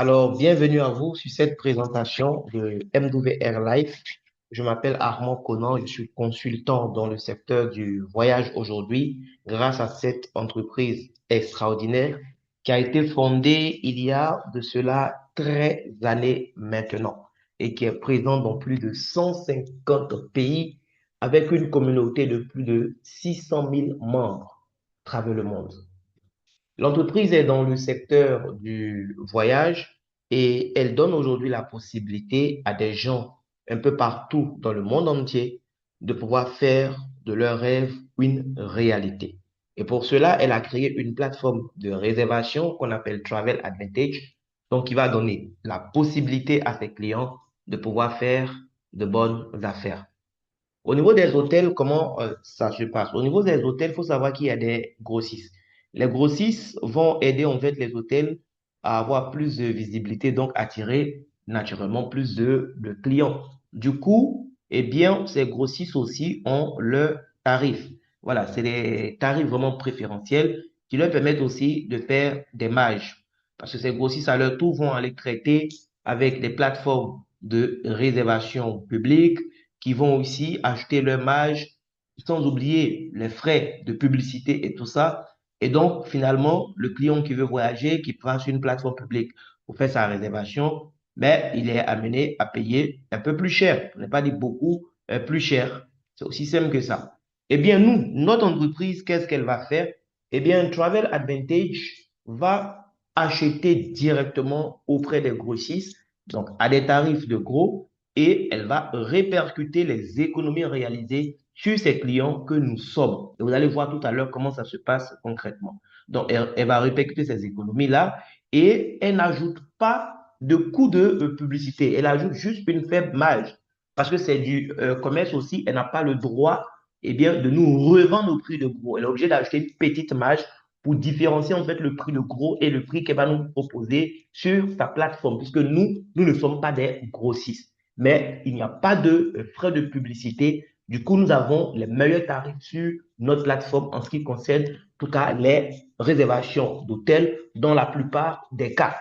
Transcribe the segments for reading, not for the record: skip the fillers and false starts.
Alors, bienvenue à vous sur cette présentation de MWR Life. Je m'appelle Armand Conan, je suis consultant dans le secteur du voyage aujourd'hui grâce à cette entreprise extraordinaire qui a été fondée il y a de cela 13 années maintenant et qui est présente dans plus de 150 pays avec une communauté de plus de 600 000 membres à travers le monde. L'entreprise est dans le secteur du voyage et elle donne aujourd'hui la possibilité à des gens un peu partout dans le monde entier de pouvoir faire de leurs rêves une réalité. Et pour cela, elle a créé une plateforme de réservation qu'on appelle Travel Advantage, donc qui va donner la possibilité à ses clients de pouvoir faire de bonnes affaires. Au niveau des hôtels, comment ça se passe? Au niveau des hôtels, il faut savoir qu'il y a des grossistes. Les grossistes vont aider en fait les hôtels à avoir plus de visibilité, donc attirer naturellement plus de clients. Du coup, eh bien, ces grossistes aussi ont leurs tarifs. Voilà, c'est des tarifs vraiment préférentiels qui leur permettent aussi de faire des marges. Parce que ces grossistes, à leur tour, vont aller traiter avec des plateformes de réservation publique qui vont aussi acheter leur marge, sans oublier les frais de publicité et tout ça. Et donc, finalement, le client qui veut voyager, qui prend sur une plateforme publique pour faire sa réservation, mais il est amené à payer un peu plus cher. On n'est pas dit beaucoup plus cher. C'est aussi simple que ça. Eh bien, nous, notre entreprise, qu'est-ce qu'elle va faire? Eh bien, Travel Advantage va acheter directement auprès des grossistes, donc à des tarifs de gros, et elle va répercuter les économies réalisées sur ses clients que nous sommes. Et vous allez voir tout à l'heure comment ça se passe concrètement. Donc, elle va répercuter ces économies-là et elle n'ajoute pas de coût de publicité. Elle ajoute juste une faible marge parce que c'est du commerce aussi. Elle n'a pas le droit eh bien, de nous revendre au prix de gros. Elle est obligée d'acheter une petite marge pour différencier en fait le prix de gros et le prix qu'elle va nous proposer sur sa plateforme, puisque nous ne sommes pas des grossistes mais il n'y a pas de frais de publicité. Du coup, nous avons les meilleurs tarifs sur notre plateforme en ce qui concerne, en tout cas, les réservations d'hôtels dans la plupart des cas.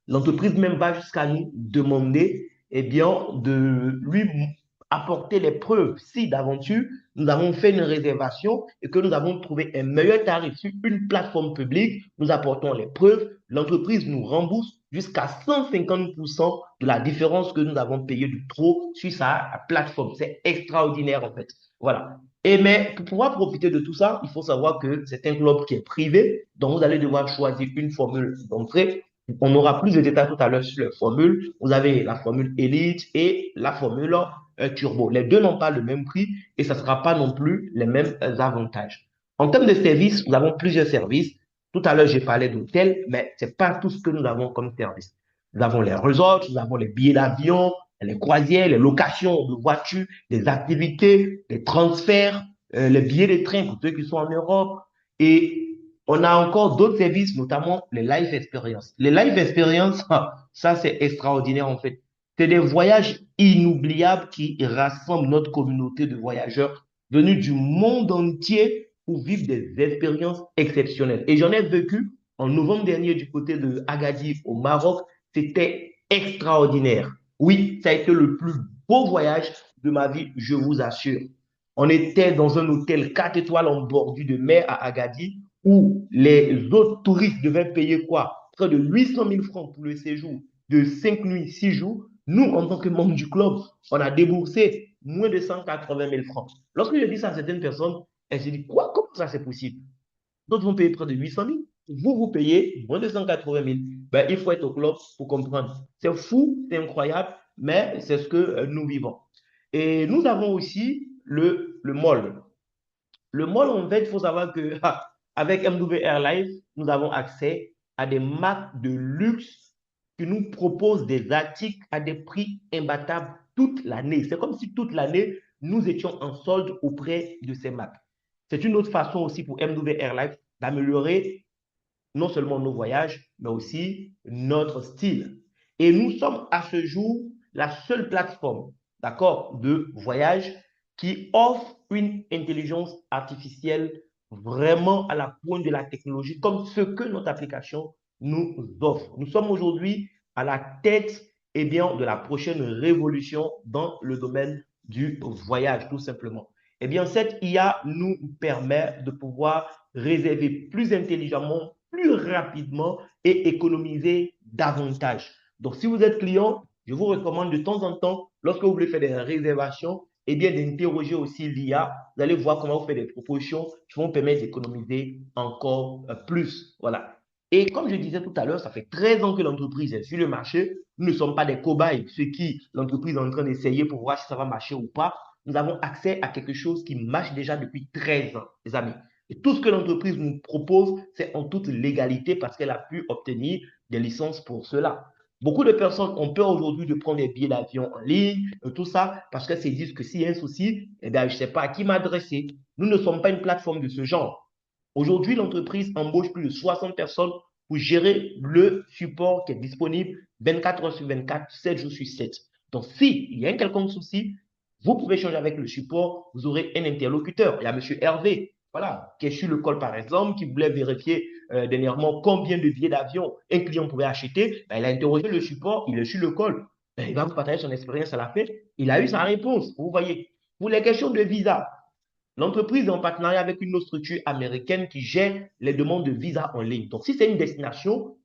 L'entreprise même va jusqu'à nous demander, eh bien, de lui apporter les preuves si d'aventure nous avons fait une réservation et que nous avons trouvé un meilleur tarif sur une plateforme publique, nous apportons les preuves, l'entreprise nous rembourse jusqu'à 150% de la différence que nous avons payé de trop sur sa plateforme. C'est extraordinaire en fait. Voilà. Et mais pour pouvoir profiter de tout ça, il faut savoir que c'est un club qui est privé, donc vous allez devoir choisir une formule d'entrée. On aura plus de détails tout à l'heure sur les formules. Vous avez la formule Elite et la formule Turbo. Les deux n'ont pas le même prix et ça ne sera pas non plus les mêmes avantages. En termes de services, nous avons plusieurs services. Tout à l'heure, j'ai parlé d'hôtels, mais ce n'est pas tout ce que nous avons comme service. Nous avons les resorts, nous avons les billets d'avion, les croisières, les locations de voitures, les activités, les transferts, les billets de train pour ceux qui sont en Europe. Et on a encore d'autres services, notamment les life experience. Les life experience, ça c'est extraordinaire en fait. C'est des voyages inoubliables qui rassemblent notre communauté de voyageurs venus du monde entier pour vivre des expériences exceptionnelles. Et j'en ai vécu en novembre dernier du côté de Agadir au Maroc. C'était extraordinaire. Oui, ça a été le plus beau voyage de ma vie, je vous assure. On était dans un hôtel 4 étoiles en bordure de mer à Agadir où les autres touristes devaient payer quoi? Près de 800 000 francs pour le séjour de 5 nuits, 6 jours. Nous, en tant que membres du club, on a déboursé moins de 180 000 francs. Lorsque je dis ça à certaines personnes, elles se disent, quoi, comment ça c'est possible? D'autres vont payer près de 800 000. Vous payez moins de 180 000. Ben, il faut être au club pour comprendre. C'est fou, c'est incroyable, mais c'est ce que nous vivons. Et nous avons aussi le mall. Le mall, en fait, il faut savoir que avec MW Airlines, nous avons accès à des marques de luxe qui nous proposent des articles à des prix imbattables toute l'année. C'est comme si toute l'année, nous étions en solde auprès de ces marques. C'est une autre façon aussi pour MW Airlines d'améliorer non seulement nos voyages, mais aussi notre style. Et nous sommes à ce jour la seule plateforme, d'accord, de voyage qui offre une intelligence artificielle vraiment à la pointe de la technologie, comme ce que notre application nous offre. Nous sommes aujourd'hui à la tête eh bien, de la prochaine révolution dans le domaine du voyage, tout simplement. Eh bien, cette IA nous permet de pouvoir réserver plus intelligemment, plus rapidement et économiser davantage. Donc, si vous êtes client, je vous recommande de temps en temps, lorsque vous voulez faire des réservations, eh bien, d'interroger aussi l'IA. Vous allez voir comment vous faites des propositions qui vont permettre d'économiser encore plus. Voilà. Et comme je disais tout à l'heure, ça fait 13 ans que l'entreprise est sur le marché. Nous ne sommes pas des cobayes, ceux qui l'entreprise est en train d'essayer pour voir si ça va marcher ou pas. Nous avons accès à quelque chose qui marche déjà depuis 13 ans, les amis. Et tout ce que l'entreprise nous propose, c'est en toute légalité parce qu'elle a pu obtenir des licences pour cela. Beaucoup de personnes ont peur aujourd'hui de prendre des billets d'avion en ligne, tout ça, parce qu'elles se disent que s'il y a un souci, eh bien, je ne sais pas à qui m'adresser. Nous ne sommes pas une plateforme de ce genre. Aujourd'hui, l'entreprise embauche plus de 60 personnes pour gérer le support qui est disponible 24 heures sur 24, 7 jours sur 7. Donc, s'il y a un quelconque souci, vous pouvez échanger avec le support, vous aurez un interlocuteur. Il y a M. Hervé, voilà, qui est sur le col par exemple, qui voulait vérifier dernièrement combien de billets d'avion un client pouvait acheter. Ben, il a interrogé le support, il est sur le col. Ben, il va vous partager son expérience à la fin. Il a eu sa réponse, vous voyez. Pour les questions de visa, l'entreprise est en partenariat avec une autre structure américaine qui gère les demandes de visa en ligne. Donc, si c'est une destination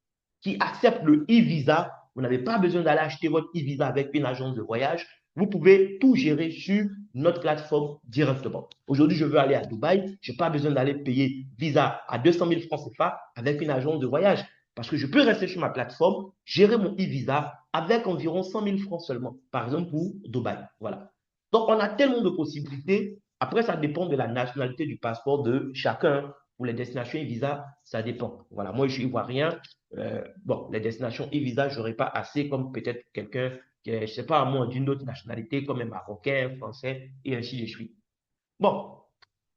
qui accepte le e-visa, vous n'avez pas besoin d'aller acheter votre e-visa avec une agence de voyage. Vous pouvez tout gérer sur notre plateforme directement. Aujourd'hui, je veux aller à Dubaï. Je n'ai pas besoin d'aller payer visa à 200 000 francs CFA avec une agence de voyage parce que je peux rester sur ma plateforme, gérer mon e-visa avec environ 100 000 francs seulement, par exemple pour Dubaï. Voilà. Donc, on a tellement de possibilités. Après, ça dépend de la nationalité du passeport de chacun. Pour les destinations et visa, ça dépend. Voilà, moi, je suis ivoirien. Bon, les destinations et visa, je n'aurais pas assez comme peut-être quelqu'un qui est, je ne sais pas, moi, d'une autre nationalité, comme un Marocain, Français, et ainsi de suite. Bon,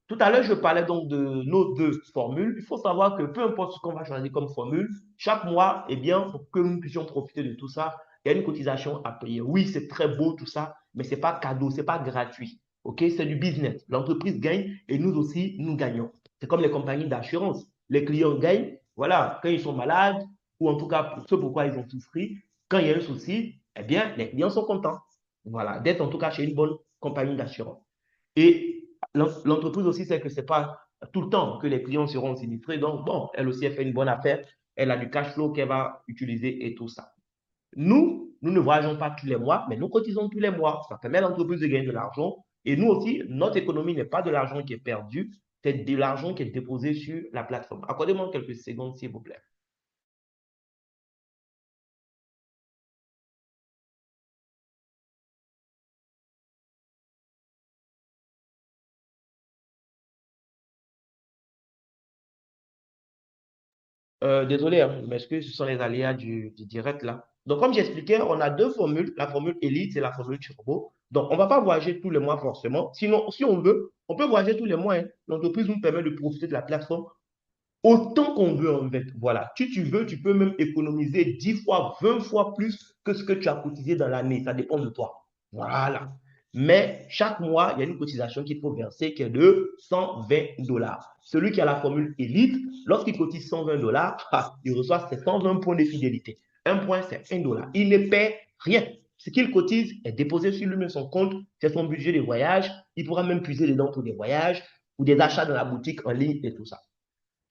tout à l'heure, je parlais donc de nos deux formules. Il faut savoir que peu importe ce qu'on va choisir comme formule, chaque mois, eh bien, pour que nous puissions profiter de tout ça, il y a une cotisation à payer. Oui, c'est très beau tout ça, mais ce n'est pas cadeau, ce n'est pas gratuit. OK? C'est du business. L'entreprise gagne et nous aussi, nous gagnons. C'est comme les compagnies d'assurance. Les clients gagnent, voilà, quand ils sont malades, ou en tout cas, pour ce pourquoi ils ont souffri, quand il y a un souci, eh bien, les clients sont contents. Voilà, d'être en tout cas chez une bonne compagnie d'assurance. Et l'entreprise aussi sait que ce n'est pas tout le temps que les clients seront sinistrés. Donc, bon, elle aussi, elle fait une bonne affaire. Elle a du cash flow qu'elle va utiliser et tout ça. Nous ne voyageons pas tous les mois, mais nous cotisons tous les mois. Ça permet à l'entreprise de gagner de l'argent. Et nous aussi, notre économie n'est pas de l'argent qui est perdu, c'est de l'argent qui est déposé sur la plateforme. Accordez-moi quelques secondes, s'il vous plaît. Désolé, hein, je m'excuse, ce sont les aléas du direct là. Donc, comme j'expliquais, on a deux formules, la formule Elite et la formule Turbo. Donc, on ne va pas voyager tous les mois forcément. Sinon, si on veut, on peut voyager tous les mois, hein. L'entreprise nous permet de profiter de la plateforme autant qu'on veut en fait. Voilà. Si tu veux, tu peux même économiser 10 fois, 20 fois plus que ce que tu as cotisé dans l'année. Ça dépend de toi. Voilà. Mais chaque mois, il y a une cotisation qu'il faut verser qui est de 120 dollars. Celui qui a la formule élite, lorsqu'il cotise 120 dollars, il reçoit ses 120 points de fidélité. Un point, c'est 1 dollar. Il ne paie rien. Ce qu'il cotise est déposé sur lui-même son compte, c'est son budget de voyage. Il pourra même puiser dedans pour des voyages ou des achats dans la boutique en ligne et tout ça.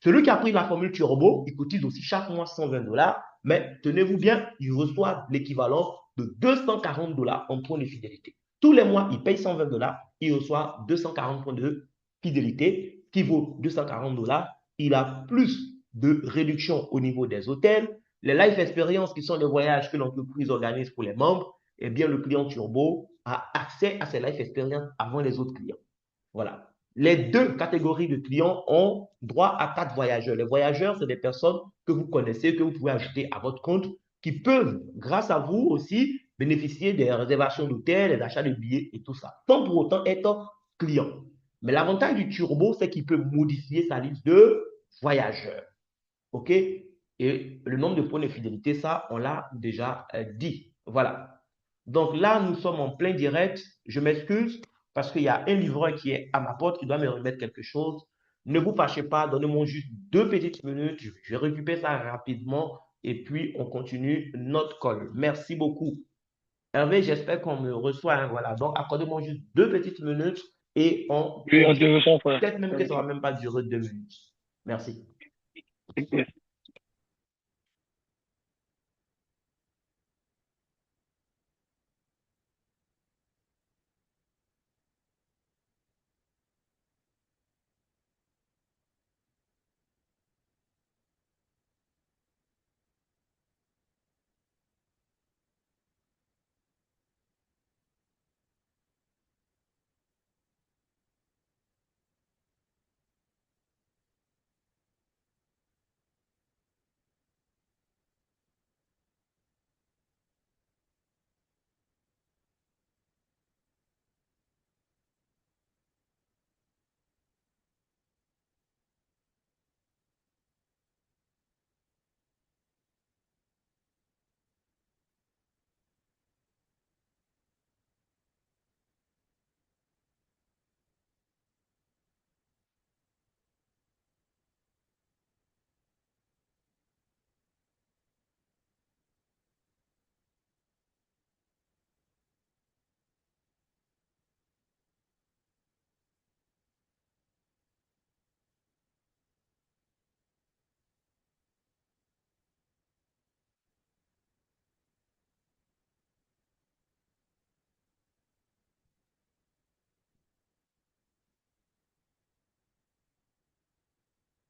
Celui qui a pris la formule Turbo, il cotise aussi chaque mois 120 dollars, mais tenez-vous bien, il reçoit l'équivalent de 240 dollars en points de fidélité. Tous les mois, il paye 120 dollars, il reçoit 240 points de fidélité, qui vaut 240 dollars. Il a plus de réduction au niveau des hôtels. Les life experiences, qui sont les voyages que l'entreprise organise pour les membres, eh bien, le client Turbo a accès à ces life experiences avant les autres clients. Voilà. Les deux catégories de clients ont droit à quatre voyageurs. Les voyageurs, c'est des personnes que vous connaissez, que vous pouvez ajouter à votre compte, qui peuvent, grâce à vous aussi, bénéficier des réservations d'hôtels, des achats de billets et tout ça, sans pour autant être client. Mais l'avantage du turbo, c'est qu'il peut modifier sa liste de voyageurs. OK? Et le nombre de points de fidélité, ça, on l'a déjà dit. Voilà. Donc là, nous sommes en plein direct. Je m'excuse parce qu'il y a un livreur qui est à ma porte qui doit me remettre quelque chose. Ne vous fâchez pas, donnez-moi juste 2 petites minutes. Je récupère ça rapidement et puis on continue notre call. Merci beaucoup. Hervé, j'espère qu'on me reçoit, hein, voilà. Donc, accordez-moi juste 2 petites minutes et on Oui, continue. intéressant, frère. Peut-être même que ça ne va même pas durer 2 minutes. Merci. Ok.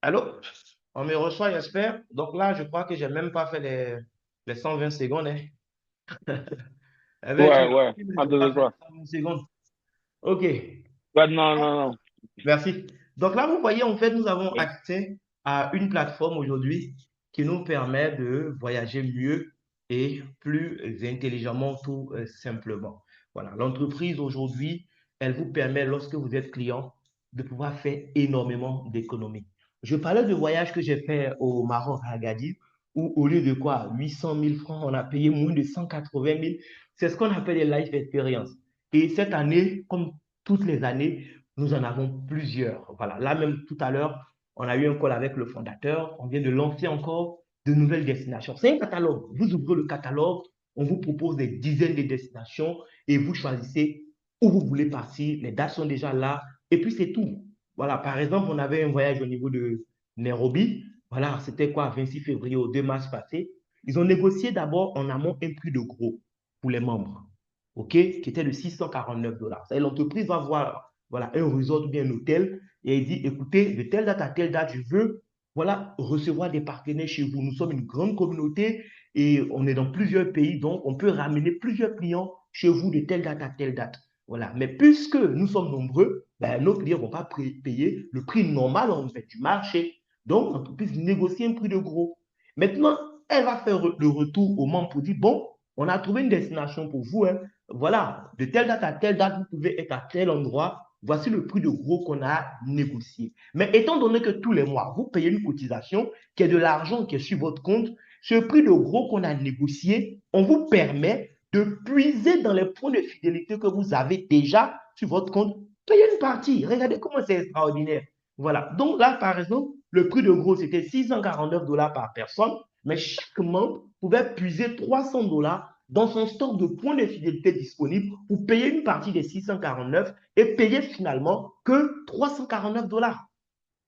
Allô? On me reçoit, j'espère. Donc là, je crois que j'ai même pas fait les 120 secondes, hein. Eh bien, tu Ouais, me ouais, dis, mais je n'ai pas fait intéressant. les 120 secondes. OK. Ouais, non, non, non. Merci. Donc là, vous voyez, en fait, nous avons accès à une plateforme aujourd'hui qui nous permet de voyager mieux et plus intelligemment, tout simplement. Voilà, l'entreprise aujourd'hui, elle vous permet, lorsque vous êtes client, de pouvoir faire énormément d'économies. Je parlais de voyage que j'ai fait au Maroc, à Agadir, où au lieu de quoi, 800 000 francs, on a payé moins de 180 000. C'est ce qu'on appelle les life experience. Et cette année, comme toutes les années, nous en avons plusieurs. Voilà. Là même tout à l'heure, on a eu un call avec le fondateur. On vient de lancer encore de nouvelles destinations. C'est un catalogue. Vous ouvrez le catalogue, on vous propose des dizaines de destinations et vous choisissez où vous voulez partir. Les dates sont déjà là et puis c'est tout. Voilà. Par exemple, on avait un voyage au niveau de Nairobi. Voilà, c'était quoi, 26 février au 2 mars passé. Ils ont négocié d'abord en amont un prix de gros pour les membres, OK, qui était de 649 dollars. L'entreprise va voir, voilà, un resort ou bien un hôtel et il dit, écoutez, de telle date à telle date, je veux, voilà, recevoir des partenaires chez vous. Nous sommes une grande communauté et on est dans plusieurs pays, donc on peut ramener plusieurs clients chez vous de telle date à telle date. Voilà. Mais puisque nous sommes nombreux, ben, nos clients ne vont pas payer le prix normal en fait, du marché. Donc, l'entreprise négocie un prix de gros. Maintenant, elle va faire le retour aux membres pour dire, bon, on a trouvé une destination pour vous, hein. Voilà, de telle date à telle date, vous pouvez être à tel endroit. Voici le prix de gros qu'on a négocié. Mais étant donné que tous les mois, vous payez une cotisation qui est de l'argent qui est sur votre compte, ce prix de gros qu'on a négocié, on vous permet de puiser dans les points de fidélité que vous avez déjà sur votre compte. Payez une partie. Regardez comment c'est extraordinaire. Voilà. Donc là, par exemple, le prix de gros, c'était 649 dollars par personne, mais chaque membre pouvait puiser 300 dollars dans son stock de points de fidélité disponibles pour payer une partie des 649 et payer finalement que 349 dollars.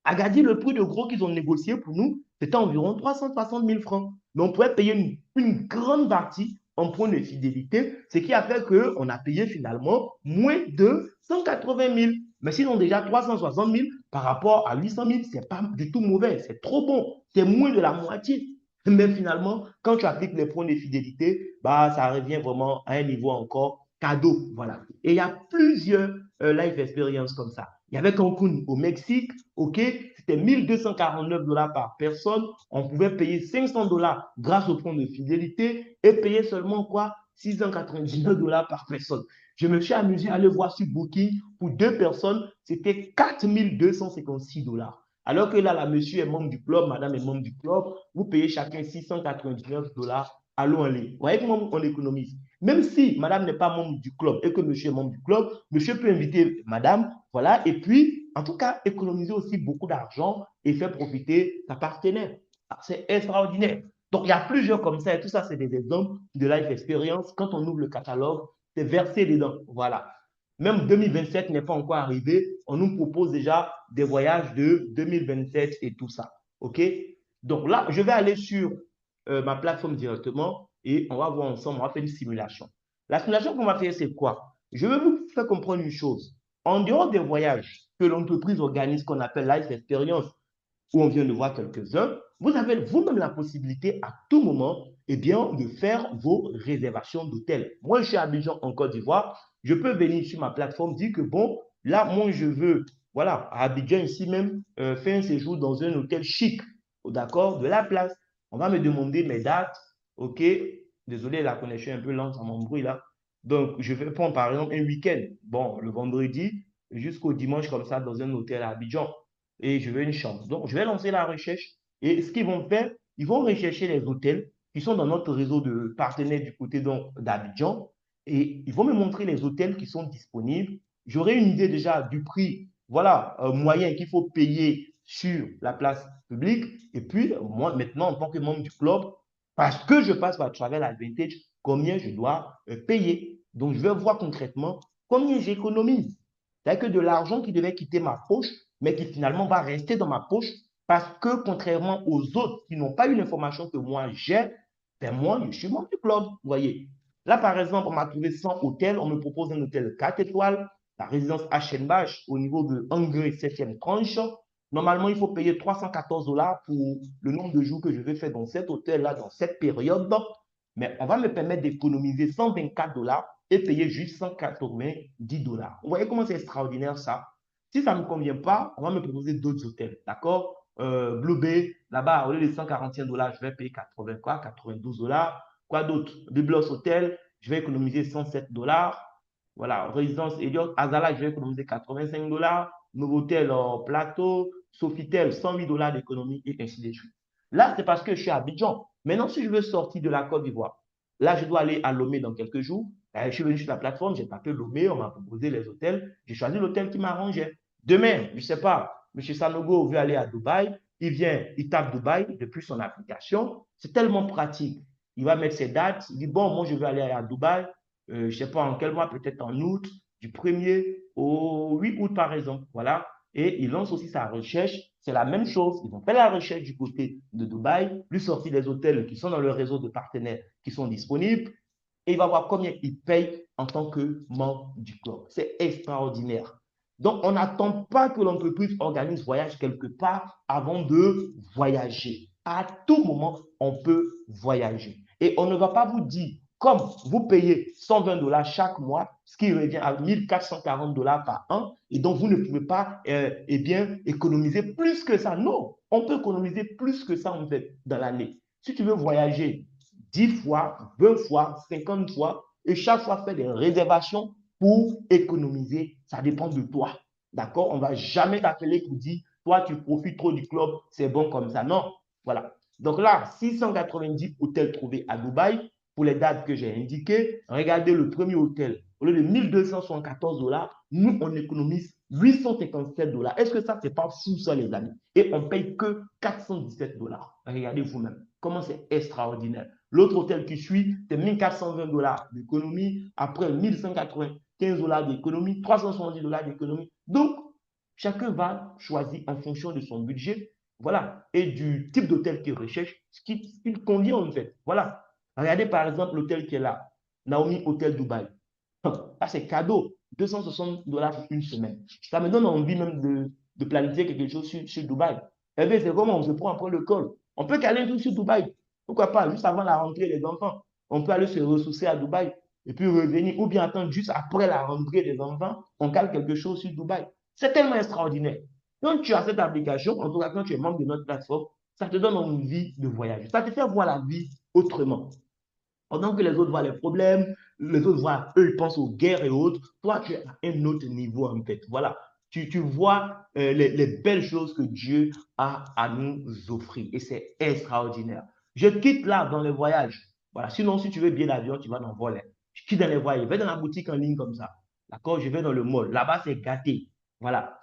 Agadir, le prix de gros qu'ils ont négocié pour nous, c'était environ 360 000 francs. Mais on pouvait payer une grande partie en points de fidélité, ce qui a fait qu'on a payé finalement moins de 180 000. Mais sinon, déjà 360 000 par rapport à 800 000, ce n'est pas du tout mauvais, c'est trop bon, c'est moins de la moitié. Mais finalement, quand tu appliques les points de fidélité, bah, ça revient vraiment à un niveau encore cadeau. Voilà. Et il y a plusieurs life experiences comme ça. Il y avait Cancun au Mexique, OK, c'était 1249 dollars par personne. On pouvait payer 500 dollars grâce au point de fidélité et payer seulement quoi? 699 dollars par personne. Je me suis amusé à aller voir sur Booking pour 2 personnes, c'était 4256 dollars. Alors que là, la monsieur est membre du club, madame est membre du club, vous payez chacun 699 dollars à l'eau en ligne. Vous voyez comment on économise. Même si madame n'est pas membre du club et que monsieur est membre du club, monsieur peut inviter madame, voilà, et puis, en tout cas, économiser aussi beaucoup d'argent et faire profiter sa partenaire. C'est extraordinaire. Donc, il y a plusieurs comme ça, et tout ça, c'est des exemples de life experience. Quand on ouvre le catalogue, c'est versé dedans. Voilà. Même 2027 n'est pas encore arrivé, on nous propose déjà des voyages de 2027 et tout ça. OK? Donc là, je vais aller sur ma plateforme directement et on va voir ensemble, on va faire une simulation. La simulation qu'on va faire, c'est quoi? Je vais vous faire comprendre une chose. En dehors des voyages que l'entreprise organise, qu'on appelle Life Experience, où on vient de voir quelques-uns, vous avez vous-même la possibilité à tout moment eh bien, de faire vos réservations d'hôtel. Moi, je suis à Abidjan, en Côte d'Ivoire. Je peux venir sur ma plateforme, dire que bon, là, moi, je veux, voilà, à Abidjan, ici même, faire un séjour dans un hôtel chic, d'accord, de la place. On va me demander mes dates. OK, désolé, la connexion est un peu lente, ça m'embrouille là. Donc, je vais prendre par exemple un week-end. Bon, le vendredi jusqu'au dimanche, comme ça, dans un hôtel à Abidjan et je veux une chambre. Donc, je vais lancer la recherche et ce qu'ils vont faire, ils vont rechercher les hôtels qui sont dans notre réseau de partenaires du côté d'Abidjan et ils vont me montrer les hôtels qui sont disponibles. J'aurai une idée déjà du prix, voilà, moyen qu'il faut payer sur la place publique. Et puis, moi, maintenant, en tant que membre du club, parce que je passe par Travel Advantage, combien je dois payer. Donc, je vais voir concrètement combien j'économise. C'est-à-dire que de l'argent qui devait quitter ma poche, mais qui finalement va rester dans ma poche parce que contrairement aux autres qui n'ont pas eu l'information que moi j'ai, ben moi, je suis membre du club, vous voyez. Là, par exemple, on m'a trouvé 100 hôtels, on me propose un hôtel 4 étoiles, la résidence H&H au niveau de Hungary 7e tranche. Normalement, il faut payer 314 dollars pour le nombre de jours que je vais faire dans cet hôtel-là, dans cette période. Mais on va me permettre d'économiser 124 dollars et payer juste 190 dollars. Vous voyez comment c'est extraordinaire ça? Si ça ne me convient pas, on va me proposer d'autres hôtels, d'accord? Blue Bay, là-bas, au lieu de 145 dollars, je vais payer 80 quoi, 92 dollars. Quoi d'autre? Biblos Hotel, je vais économiser 107 dollars. Voilà, résidence Elliott, Azala, je vais économiser 85 dollars. Novotel Plateau, Sofitel, 108 dollars d'économie et ainsi de suite. Là, c'est parce que je suis à Abidjan. Maintenant, si je veux sortir de la Côte d'Ivoire, là, je dois aller à Lomé dans quelques jours. Je suis venu sur la plateforme, j'ai tapé Lomé, on m'a proposé les hôtels. J'ai choisi l'hôtel qui m'arrangeait. Demain, je ne sais pas, M. Sanogo veut aller à Dubaï. Il vient, il tape Dubaï depuis son application. C'est tellement pratique. Il va mettre ses dates. Il dit, bon, moi, je veux aller à Dubaï. Je ne sais pas en quel mois, peut-être en août, du 1er au 8 août, par exemple. Voilà. Et il lance aussi sa recherche. C'est la même chose. Ils vont faire la recherche du côté de Dubaï, lui sortir les hôtels qui sont dans le réseau de partenaires qui sont disponibles. Et il va voir combien il paye en tant que membre du club. C'est extraordinaire. Donc, on n'attend pas que l'entreprise organise voyage quelque part avant de voyager. À tout moment, on peut voyager. Et on ne va pas vous dire, comme vous payez 120 dollars chaque mois, ce qui revient à 1440 dollars par an, et donc vous ne pouvez pas eh bien, économiser plus que ça. Non, on peut économiser plus que ça en fait dans l'année. Si tu veux voyager 10 fois, 20 fois, 50 fois, et chaque fois faire des réservations pour économiser, ça dépend de toi. D'accord? On ne va jamais t'appeler pour dire, toi, tu profites trop du club, c'est bon comme ça. Non. Voilà. Donc là, 690 hôtels trouvés à Dubaï pour les dates que j'ai indiquées. Regardez le premier hôtel. Au lieu de 1274 dollars, nous, on économise 857 dollars. Est-ce que ça, c'est pas fou, ça, les amis? Et on paye que 417 dollars. Regardez vous-même. Comment c'est extraordinaire. L'autre hôtel qui suit, c'est 1420 dollars d'économie. Après, 1195 dollars d'économie, 370 dollars d'économie. Donc, chacun va choisir en fonction de son budget, voilà, et du type d'hôtel qu'il recherche, ce qui convient en fait. Voilà. Regardez par exemple l'hôtel qui est là, Naomi Hotel Dubaï. Là, c'est cadeau, 260 dollars pour une semaine. Ça me donne envie même de planifier quelque chose sur Dubaï. Eh bien, c'est comment on se prend après le col. On peut caler tout sur Dubaï. Pourquoi pas, juste avant la rentrée des enfants. On peut aller se ressourcer à Dubaï et puis revenir, ou bien attendre juste après la rentrée des enfants, on cale quelque chose sur Dubaï. C'est tellement extraordinaire. Quand tu as cette application, en tout cas quand tu es membre de notre plateforme, ça te donne envie de voyager. Ça te fait voir la vie autrement. Pendant que les autres voient les problèmes, les autres voient, eux, ils pensent aux guerres et autres. Toi, tu es à un autre niveau, en fait. Voilà. Tu vois les belles choses que Dieu a à nous offrir. Et c'est extraordinaire. Je quitte là dans les voyages. Voilà. Sinon, si tu veux bien l'avion, tu vas dans voler. Je quitte dans les voyages. Je vais dans la boutique en ligne comme ça. D'accord? Je vais dans le mall. Là-bas, c'est gâté. Voilà.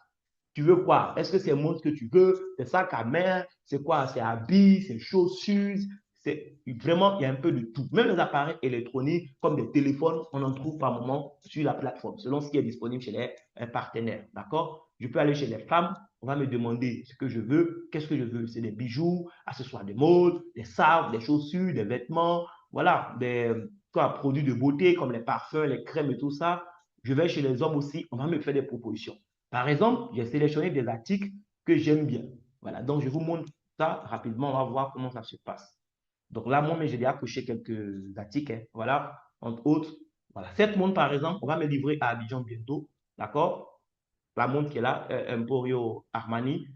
Tu veux quoi? Est-ce que c'est montre que tu veux? C'est sac à main? C'est quoi? C'est habits? C'est chaussures? c'est vraiment, il y a un peu de tout. Même les appareils électroniques, comme des téléphones, on en trouve par moment sur la plateforme, selon ce qui est disponible chez les partenaires. D'accord? Je peux aller chez les femmes, on va me demander ce que je veux. Qu'est-ce que je veux? C'est des bijoux, accessoires de mode, des sacs, des chaussures, des vêtements, voilà, des quoi, produits de beauté comme les parfums, les crèmes et tout ça. Je vais chez les hommes aussi, on va me faire des propositions. Par exemple, j'ai sélectionné des articles que j'aime bien. Voilà, donc je vous montre ça rapidement, on va voir comment ça se passe. Donc là, moi, j'ai déjà coché quelques articles, hein. Voilà, entre autres. Voilà, cette montre, par exemple, on va me livrer à Abidjan bientôt. D'accord? La montre qui est là, Emporio Armani,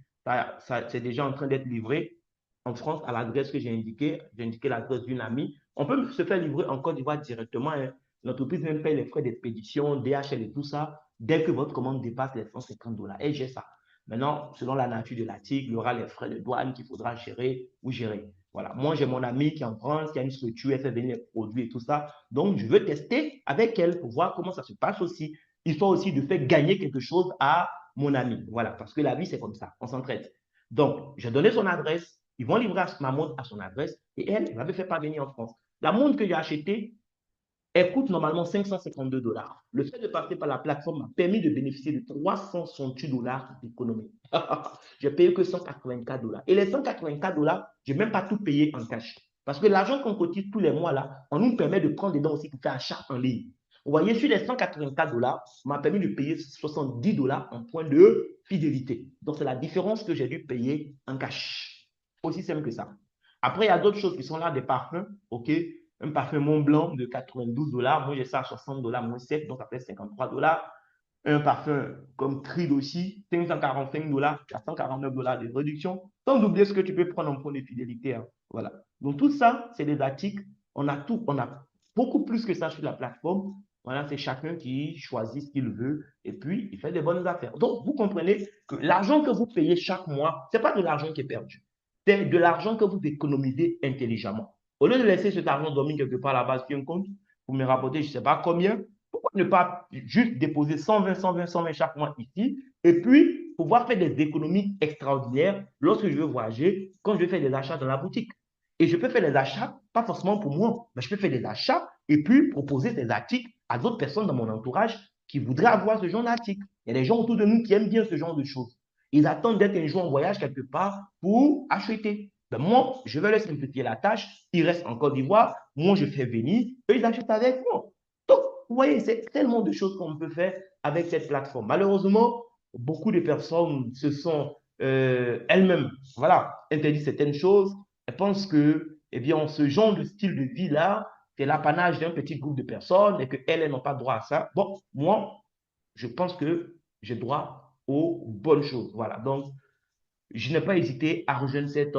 c'est déjà en train d'être livré en France à l'adresse que j'ai indiquée. J'ai indiqué l'adresse d'une amie. On peut se faire livrer en Côte d'Ivoire directement, hein. L'entreprise même paye les frais d'expédition, DHL et tout ça, dès que votre commande dépasse les 150 dollars. Et j'ai ça. Maintenant, selon la nature de l'article, il y aura les frais de douane qu'il faudra gérer ou gérer. Voilà. Moi, j'ai mon amie qui est en France, qui a une structure, elle fait venir les produits et tout ça. Donc, je veux tester avec elle pour voir comment ça se passe aussi, histoire aussi de faire gagner quelque chose à mon ami. Voilà, parce que la vie, c'est comme ça, on s'entraide. Donc, j'ai donné son adresse, ils vont livrer ma montre à son adresse et elle va me faire parvenir en France. La montre que j'ai achetée, elle coûte normalement 552 dollars. Le fait de passer par la plateforme m'a permis de bénéficier de 368 dollars d'économie. J'ai payé que 184 dollars. Et les 184 dollars, je n'ai même pas tout payé en cash. Parce que l'argent qu'on cotise tous les mois, là, on nous permet de prendre dedans aussi pour faire achat en ligne. Vous voyez, sur les 184 dollars, m'a permis de payer 70 dollars en point de fidélité. Donc, c'est la différence que j'ai dû payer en cash. Aussi simple que ça. Après, il y a d'autres choses qui sont là, des parfums, OK? Un parfum Mont Blanc de 92 dollars. Moi, j'ai ça à 60 dollars moins 7, donc ça fait 53 dollars. Un parfum comme Creed aussi, 545 dollars, 449 dollars de réduction. Sans oublier ce que tu peux prendre en point de fidélité, hein. Voilà. Donc, tout ça, c'est des articles. On a tout, on a beaucoup plus que ça sur la plateforme. Voilà, c'est chacun qui choisit ce qu'il veut et puis il fait des bonnes affaires. Donc, vous comprenez que l'argent que vous payez chaque mois, ce n'est pas de l'argent qui est perdu. C'est de l'argent que vous économisez intelligemment. Au lieu de laisser cet argent dormir quelque part à la base sur un compte, pour me rapporter je ne sais pas combien, pourquoi ne pas juste déposer 120, 120, 120 chaque mois ici et puis pouvoir faire des économies extraordinaires lorsque je veux voyager, quand je vais faire des achats dans la boutique. Et je peux faire des achats, pas forcément pour moi, mais je peux faire des achats et puis proposer ces articles à d'autres personnes dans mon entourage qui voudraient avoir ce genre d'articles. Il y a des gens autour de nous qui aiment bien ce genre de choses. Ils attendent d'être un jour en voyage quelque part pour acheter. Ben moi, je vais leur simplifier la tâche. Ils restent en Côte d'Ivoire. Moi, je fais venir. Eux, ils achètent avec moi. Donc, vous voyez, c'est tellement de choses qu'on peut faire avec cette plateforme. Malheureusement, beaucoup de personnes se sont elles-mêmes, voilà, interdites certaines choses. Elles pensent que, eh bien, ce genre de style de vie-là, c'est l'apanage d'un petit groupe de personnes et qu'elles, elles n'ont pas droit à ça. Bon, moi, je pense que j'ai droit aux bonnes choses. Voilà. Donc, je n'ai pas hésité à rejoindre cette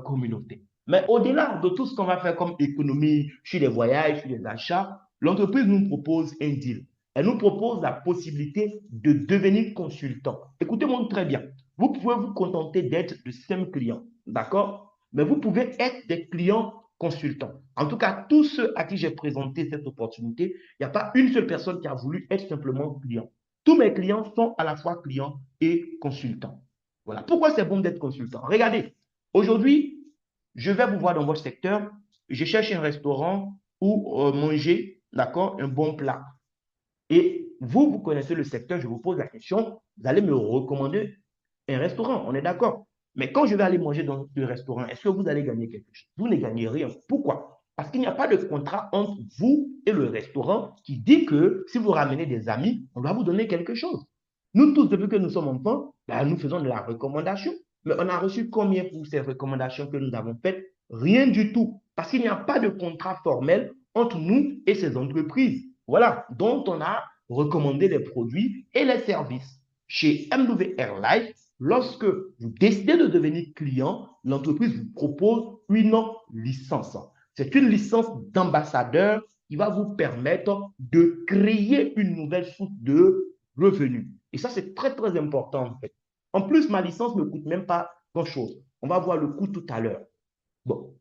communauté. Mais au-delà de tout ce qu'on va faire comme économie sur les voyages, sur les achats, l'entreprise nous propose un deal. Elle nous propose la possibilité de devenir consultant. Écoutez-moi très bien. Vous pouvez vous contenter d'être de simples clients, d'accord? Mais vous pouvez être des clients consultants. En tout cas, tous ceux à qui j'ai présenté cette opportunité, il n'y a pas une seule personne qui a voulu être simplement client. Tous mes clients sont à la fois clients et consultants. Voilà. Pourquoi c'est bon d'être consultant? Regardez, aujourd'hui, je vais vous voir dans votre secteur, je cherche un restaurant où manger, d'accord, un bon plat. Et vous, vous connaissez le secteur, je vous pose la question, vous allez me recommander un restaurant, on est d'accord. Mais quand je vais aller manger dans ce restaurant, est-ce que vous allez gagner quelque chose? Vous ne gagnez rien. Pourquoi? Parce qu'il n'y a pas de contrat entre vous et le restaurant qui dit que si vous ramenez des amis, on doit vous donner quelque chose. Nous tous, depuis que nous sommes enfants, ben, nous faisons de la recommandation. Mais on a reçu combien pour ces recommandations que nous avons faites? Rien du tout. Parce qu'il n'y a pas de contrat formel entre nous et ces entreprises. Voilà, dont on a recommandé les produits et les services. Chez MWR Life, lorsque vous décidez de devenir client, l'entreprise vous propose une licence. C'est une licence d'ambassadeur qui va vous permettre de créer une nouvelle source de revenus. Et ça, c'est très, très important en fait. En plus, ma licence ne me coûte même pas grand-chose. On va voir le coût tout à l'heure. Bon,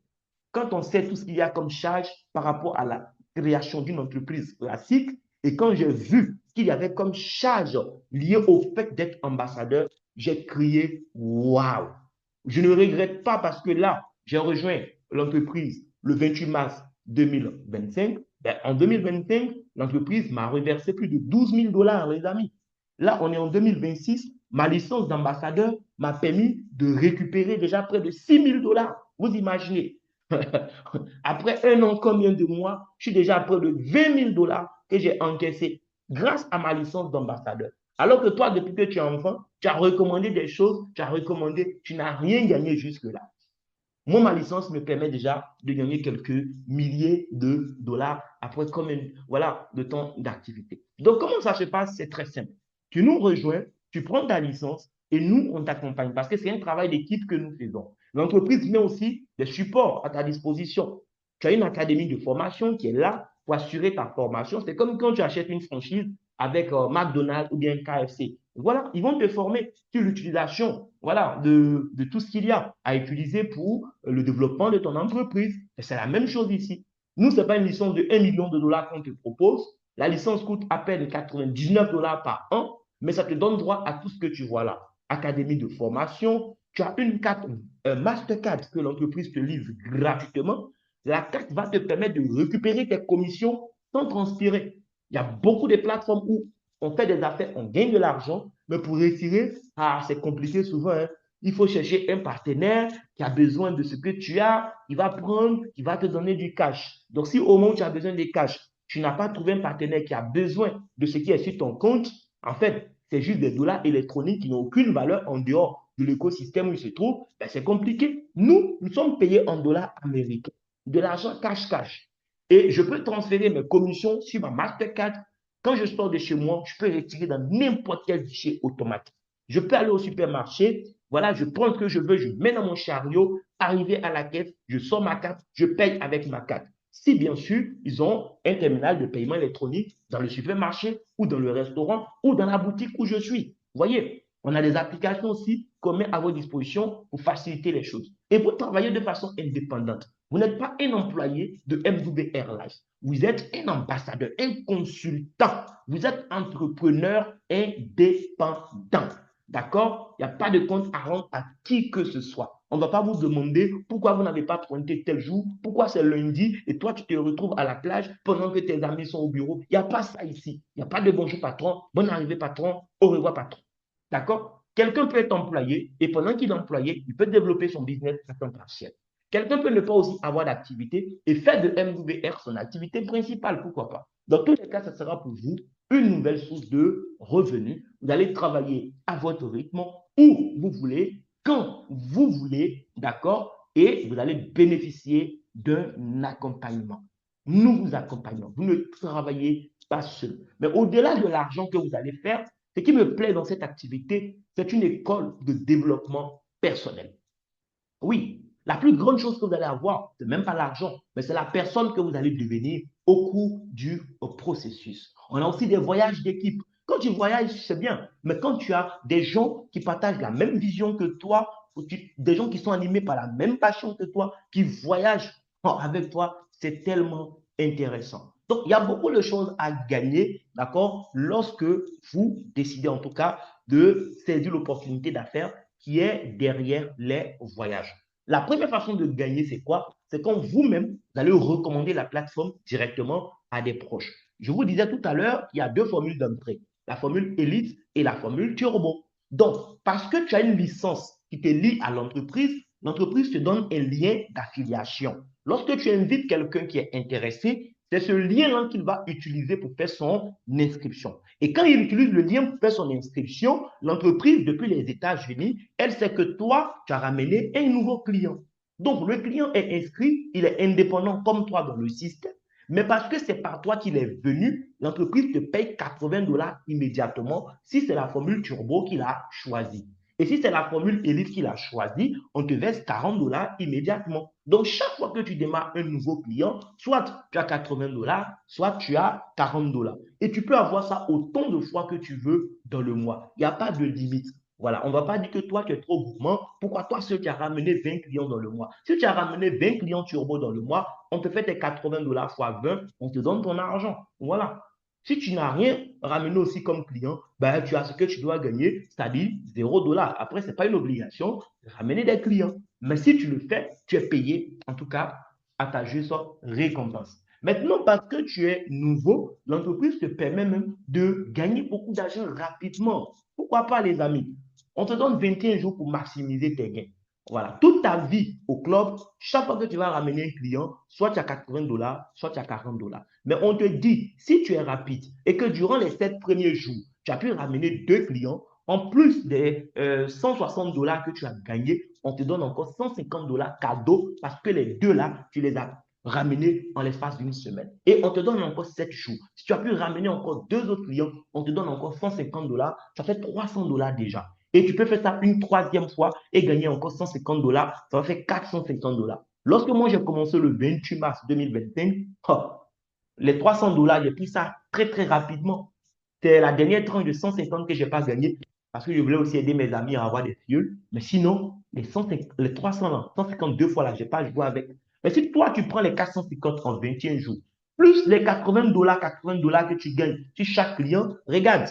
quand on sait tout ce qu'il y a comme charge par rapport à la création d'une entreprise classique, et quand j'ai vu qu'il y avait comme charge liée au fait d'être ambassadeur, j'ai crié waouh! Je ne regrette pas parce que là, j'ai rejoint l'entreprise le 28 mars 2025, ben, en 2025, l'entreprise m'a reversé plus de 12 000 dollars, les amis. Là, on est en 2026. Ma licence d'ambassadeur m'a permis de récupérer déjà près de 6 000 dollars. Vous imaginez? Après un an, combien de mois, je suis déjà à près de 20 000 dollars que j'ai encaissé grâce à ma licence d'ambassadeur. Alors que toi, depuis que tu es enfant, tu as recommandé des choses, tu as recommandé, tu n'as rien gagné jusque-là. Moi, ma licence me permet déjà de gagner quelques milliers de dollars après combien, voilà, de temps d'activité. Donc, comment ça se passe? C'est très simple. Tu nous rejoins, tu prends ta licence et nous, on t'accompagne parce que c'est un travail d'équipe que nous faisons. L'entreprise met aussi des supports à ta disposition. Tu as une académie de formation qui est là pour assurer ta formation. C'est comme quand tu achètes une franchise avec McDonald's ou bien KFC. Voilà, ils vont te former sur l'utilisation voilà, de tout ce qu'il y a à utiliser pour le développement de ton entreprise. Et c'est la même chose ici. Nous, ce n'est pas une licence de 1 million de dollars qu'on te propose. La licence coûte à peine 99 dollars par an, mais ça te donne droit à tout ce que tu vois là. Académie de formation, tu as une carte, un Mastercard que l'entreprise te livre gratuitement. La carte va te permettre de récupérer tes commissions sans transpirer. Il y a beaucoup de plateformes où on fait des affaires, on gagne de l'argent, mais pour retirer, c'est compliqué souvent. Hein. Il faut chercher un partenaire qui a besoin de ce que tu as, il va prendre, il va te donner du cash. Donc, si au moment où tu as besoin de cash, tu n'as pas trouvé un partenaire qui a besoin de ce qui est sur ton compte, en fait, c'est juste des dollars électroniques qui n'ont aucune valeur en dehors de l'écosystème où ils se trouvent, ben c'est compliqué. Nous sommes payés en dollars américains, de l'argent cash. Et je peux transférer mes commissions sur ma Mastercard. Quand je sors de chez moi, je peux retirer dans n'importe quel guichet automatique. Je peux aller au supermarché, voilà, je prends ce que je veux, je mets dans mon chariot, arriver à la caisse, je sors ma carte, je paye avec ma carte. Si bien sûr, ils ont un terminal de paiement électronique dans le supermarché ou dans le restaurant ou dans la boutique où je suis. Vous voyez, on a des applications aussi qu'on met à votre disposition pour faciliter les choses. Et vous travaillez de façon indépendante. Vous n'êtes pas un employé de MWR Life. Vous êtes un ambassadeur, un consultant. Vous êtes entrepreneur indépendant. D'accord? Il n'y a pas de compte à rendre à qui que ce soit. On ne va pas vous demander pourquoi vous n'avez pas pointé tel jour, pourquoi c'est lundi et toi tu te retrouves à la plage pendant que tes amis sont au bureau. Il n'y a pas ça ici. Il n'y a pas de bonjour patron, bonne arrivée patron, au revoir patron. D'accord? Quelqu'un peut être employé et pendant qu'il est employé, il peut développer son business à temps partiel. Quelqu'un peut ne pas aussi avoir d'activité et faire de MWR son activité principale, pourquoi pas. Dans tous les cas, ça sera pour vous une nouvelle source de revenus. Vous allez travailler à votre rythme, où vous voulez, quand vous voulez, d'accord, et vous allez bénéficier d'un accompagnement. Nous vous accompagnons. Vous ne travaillez pas seul. Mais au-delà de l'argent que vous allez faire, ce qui me plaît dans cette activité, c'est une école de développement personnel. Oui, la plus grande chose que vous allez avoir, ce n'est même pas l'argent, mais c'est la personne que vous allez devenir au cours du processus. On a aussi des voyages d'équipe. Quand tu voyages, c'est bien, mais quand tu as des gens qui partagent la même vision que toi, des gens qui sont animés par la même passion que toi, qui voyagent avec toi, c'est tellement intéressant. Donc, il y a beaucoup de choses à gagner, d'accord, lorsque vous décidez en tout cas de saisir l'opportunité d'affaires qui est derrière les voyages. La première façon de gagner, c'est quoi? C'est quand vous-même, vous allez recommander la plateforme directement à des proches. Je vous disais tout à l'heure, il y a deux formules d'entrée, la formule Elite et la formule Turbo. Donc, parce que tu as une licence qui te lie à l'entreprise, l'entreprise te donne un lien d'affiliation. Lorsque tu invites quelqu'un qui est intéressé, c'est ce lien-là qu'il va utiliser pour faire son inscription. Et quand il utilise le lien pour faire son inscription, l'entreprise, depuis les États-Unis, elle sait que toi, tu as ramené un nouveau client. Donc, le client est inscrit, il est indépendant comme toi dans le système, mais parce que c'est par toi qu'il est venu, l'entreprise te paye 80 dollars immédiatement si c'est la formule turbo qu'il a choisie. Et si c'est la formule élite qu'il a choisie, on te verse 40 dollars immédiatement. Donc, chaque fois que tu démarres un nouveau client, soit tu as 80 dollars, soit tu as 40 dollars. Et tu peux avoir ça autant de fois que tu veux dans le mois. Il n'y a pas de limite. Voilà, on ne va pas dire que toi, tu es trop gourmand. Pourquoi toi, seul, tu as ramené 20 clients dans le mois? Si tu as ramené 20 clients turbo dans le mois, on te fait tes 80 dollars fois 20, on te donne ton argent. Voilà. Si tu n'as rien ramené aussi comme client, ben, tu as ce que tu dois gagner, c'est-à-dire 0 dollars. Après, ce n'est pas une obligation de ramener des clients. Mais si tu le fais, tu es payé, en tout cas, à ta juste récompense. Maintenant, parce que tu es nouveau, l'entreprise te permet même de gagner beaucoup d'argent rapidement. Pourquoi pas, les amis? On te donne 21 jours pour maximiser tes gains. Voilà, toute ta vie au club, chaque fois que tu vas ramener un client, soit tu as 80 $, soit tu as 40 $. Mais on te dit, si tu es rapide et que durant les 7 premiers jours, tu as pu ramener 2 clients, en plus des 160 $ que tu as gagnés, on te donne encore 150 $ cadeau parce que les deux là, tu les as ramenés en l'espace d'une semaine. Et on te donne encore 7 jours. Si tu as pu ramener encore 2 autres clients, on te donne encore 150 $. Ça fait 300 $ déjà. Et tu peux faire ça une troisième fois et gagner encore 150 $. Ça va faire 450 $. Lorsque moi j'ai commencé le 28 mars 2025, oh, les 300 $, j'ai pris ça très très rapidement. C'est la dernière tranche de 150 que je n'ai pas gagné parce que je voulais aussi aider mes amis à avoir des fioles. Mais sinon, les 150, les 300 là, 152 fois là, je n'ai pas joué avec. Mais si toi, tu prends les 450 en 21 jours, plus les 80 $ que tu gagnes sur chaque client, regarde,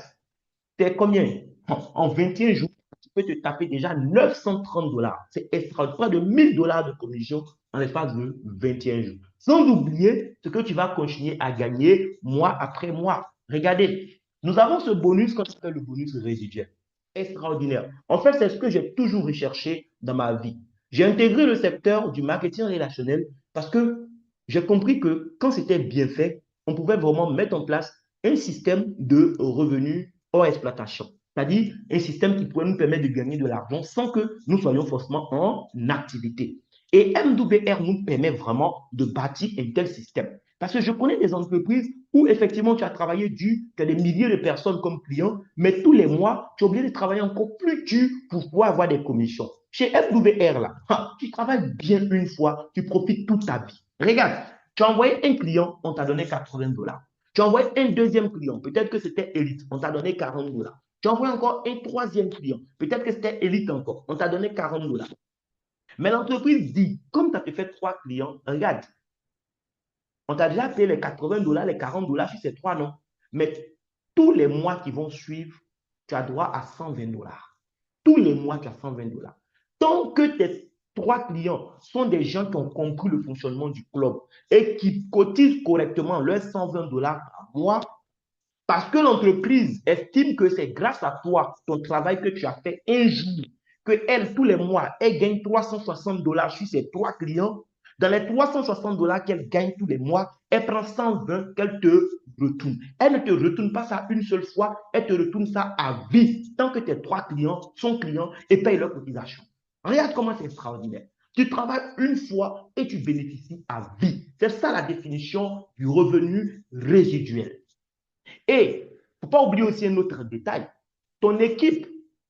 c'est combien? En 21 jours, tu peux te taper déjà 930 $. C'est extraordinaire, de 1000 $ de commission en l'espace de 21 jours. Sans oublier ce que tu vas continuer à gagner mois après mois. Regardez, nous avons ce bonus qu'on appelle le bonus résiduel. Extraordinaire. En fait, c'est ce que j'ai toujours recherché dans ma vie. J'ai intégré le secteur du marketing relationnel parce que j'ai compris que quand c'était bien fait, on pouvait vraiment mettre en place un système de revenus hors exploitation. C'est-à-dire un système qui pourrait nous permettre de gagner de l'argent sans que nous soyons forcément en activité. Et MWR nous permet vraiment de bâtir un tel système. Parce que je connais des entreprises où effectivement tu as travaillé dur, tu as des milliers de personnes comme clients, mais tous les mois, tu es obligé de travailler encore plus dur pour pouvoir avoir des commissions. Chez MWR, là, tu travailles bien une fois, tu profites toute ta vie. Regarde, tu as envoyé un client, on t'a donné 80 $. Tu as envoyé un deuxième client, peut-être que c'était Elite, on t'a donné 40 $. Tu as envoyé encore un troisième client, peut-être que c'était Elite encore, on t'a donné 40 $. Mais l'entreprise dit, comme tu as fait 3 clients, regarde, on t'a déjà payé les 80 $, les 40 $ sur ces 3, non? Mais tous les mois qui vont suivre, tu as droit à 120 $. Tous les mois, tu as 120 $. Tant que tes 3 clients sont des gens qui ont compris le fonctionnement du club et qui cotisent correctement leurs 120 $ par mois, parce que l'entreprise estime que c'est grâce à toi, ton travail que tu as fait un jour, que elle, tous les mois, elle gagne 360 $ sur ses 3 clients. Dans les 360 $ qu'elle gagne tous les mois, elle prend 120 qu'elle te retourne. Elle ne te retourne pas ça une seule fois, elle te retourne ça à vie, tant que tes 3 clients sont clients et payent leur cotisation. Regarde comment c'est extraordinaire. Tu travailles une fois et tu bénéficies à vie. C'est ça la définition du revenu résiduel. Et il ne faut pas oublier aussi un autre détail. Ton équipe,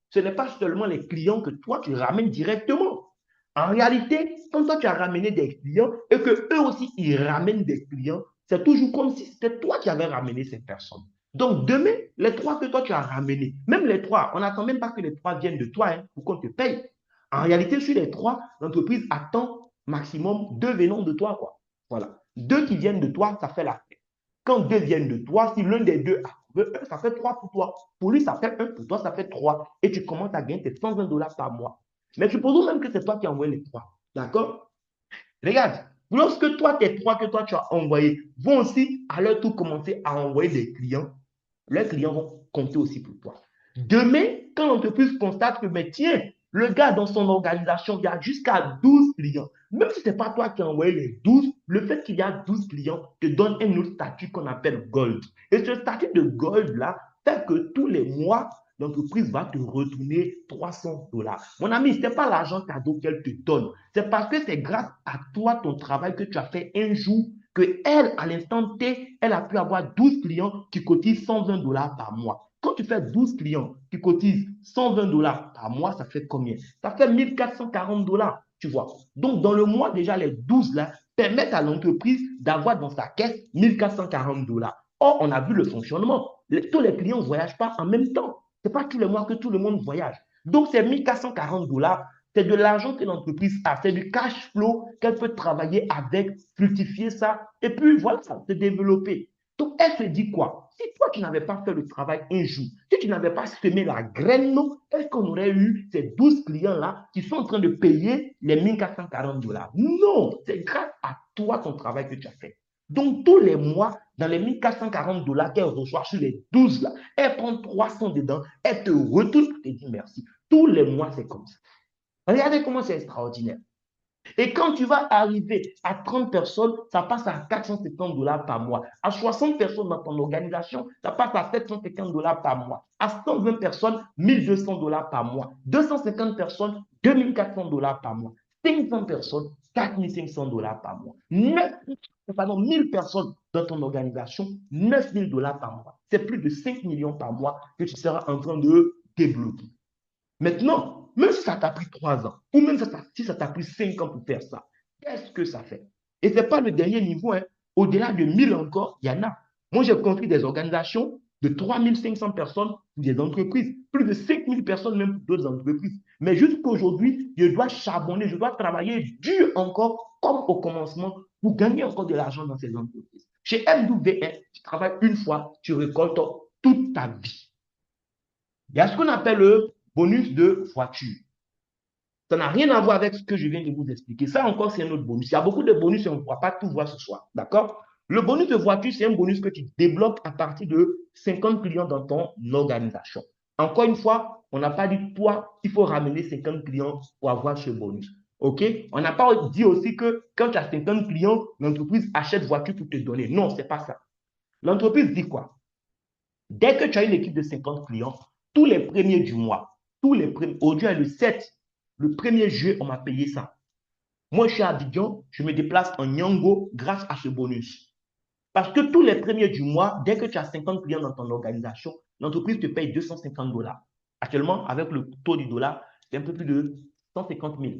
ce n'est pas seulement les clients que toi, tu ramènes directement. En réalité, quand toi, tu as ramené des clients et que eux aussi, ils ramènent des clients, c'est toujours comme si c'était toi qui avais ramené ces personnes. Donc, demain, les 3 que toi, tu as ramenés, même les 3, on n'attend même pas que les 3 viennent de toi pour qu'on te paye. En réalité, sur les 3, l'entreprise attend maximum 2 venant de toi, quoi. Voilà. 2 qui viennent de toi, ça fait la fête. Quand 2 viennent de toi, si l'un des 2 a trouvé 1, ça fait 3 pour toi. Pour lui, ça fait 1, pour toi, ça fait 3. Et tu commences à gagner tes 120 $ par mois. Mais supposons même que c'est toi qui as envoyé les 3. D'accord? Regarde, lorsque toi, tes 3 que toi tu as envoyés vont aussi à leur tour commencer à envoyer des clients, leurs clients vont compter aussi pour toi. Demain, quand l'entreprise constate que, mais tiens, le gars dans son organisation, il y a jusqu'à 12 clients. Même si ce n'est pas toi qui as envoyé les 12, le fait qu'il y a 12 clients te donne un autre statut qu'on appelle Gold. Et ce statut de Gold-là fait que tous les mois, l'entreprise va te retourner 300 $. Mon ami, ce n'est pas l'argent cadeau qu'elle te donne. C'est parce que c'est grâce à toi, ton travail que tu as fait un jour, que elle, à l'instant T, elle a pu avoir 12 clients qui cotisent 120 $ par mois. Quand tu fais 12 clients qui cotisent 120 $ par mois, ça fait combien? Ça fait 1440 $, tu vois. Donc, dans le mois, déjà, les 12 là permettent à l'entreprise d'avoir dans sa caisse 1440 $. Or, on a vu le fonctionnement. Tous les clients ne voyagent pas en même temps. Ce n'est pas tous les mois que tout le monde voyage. Donc, ces 1440 $, c'est de l'argent que l'entreprise a, c'est du cash flow qu'elle peut travailler avec, fructifier ça, et puis voilà, se développer. Donc, elle se dit quoi? Si toi, tu n'avais pas fait le travail un jour, si tu n'avais pas semé la graine, est-ce qu'on aurait eu ces 12 clients-là qui sont en train de payer les 1440 $? Non, c'est grâce à toi, ton travail que tu as fait. Donc, tous les mois, dans les 1440 $ qu'elle reçoit sur les 12 là, elle prend 300 dedans, elle te retourne, elle te dit merci. Tous les mois, c'est comme ça. Regardez comment c'est extraordinaire. Et quand tu vas arriver à 30 personnes, ça passe à 450 $ par mois. À 60 personnes dans ton organisation, ça passe à 750 $ par mois. À 120 personnes, 1200 $ par mois. 250 personnes, 2400 $ par mois. 500 personnes, 4500 $ par mois. 1000 personnes dans ton organisation, 9000 $ par mois. C'est plus de 5 millions par mois que tu seras en train de débloquer. Maintenant, même si ça t'a pris 3 ans, ou même si ça t'a pris 5 ans pour faire ça, qu'est-ce que ça fait? Et ce n'est pas le dernier niveau, hein. Au-delà de 1000 encore, il y en a. Moi, j'ai construit des organisations de 3500 personnes pour des entreprises, plus de 5000 personnes même pour d'autres entreprises. Mais jusqu'à aujourd'hui, je dois charbonner, je dois travailler dur encore, comme au commencement, pour gagner encore de l'argent dans ces entreprises. Chez MWR, tu travailles une fois, tu récoltes toute ta vie. Il y a ce qu'on appelle le bonus de voiture. Ça n'a rien à voir avec ce que je viens de vous expliquer. Ça encore, c'est un autre bonus. Il y a beaucoup de bonus et on ne pourra pas tout voir ce soir. D'accord? Le bonus de voiture, c'est un bonus que tu débloques à partir de 50 clients dans ton organisation. Encore une fois, on n'a pas dit, toi, il faut ramener 50 clients pour avoir ce bonus. OK? On n'a pas dit aussi que quand tu as 50 clients, l'entreprise achète voiture pour te donner. Non, ce n'est pas ça. L'entreprise dit quoi? Dès que tu as une équipe de 50 clients, tous les premiers du mois, aujourd'hui est le 7, le 1er juillet, on m'a payé ça. Moi, je suis à Abidjan, je me déplace en Nyango grâce à ce bonus. Parce que tous les premiers du mois, dès que tu as 50 clients dans ton organisation, l'entreprise te paye 250 $. Actuellement, avec le taux du dollar, c'est un peu plus de 150 000.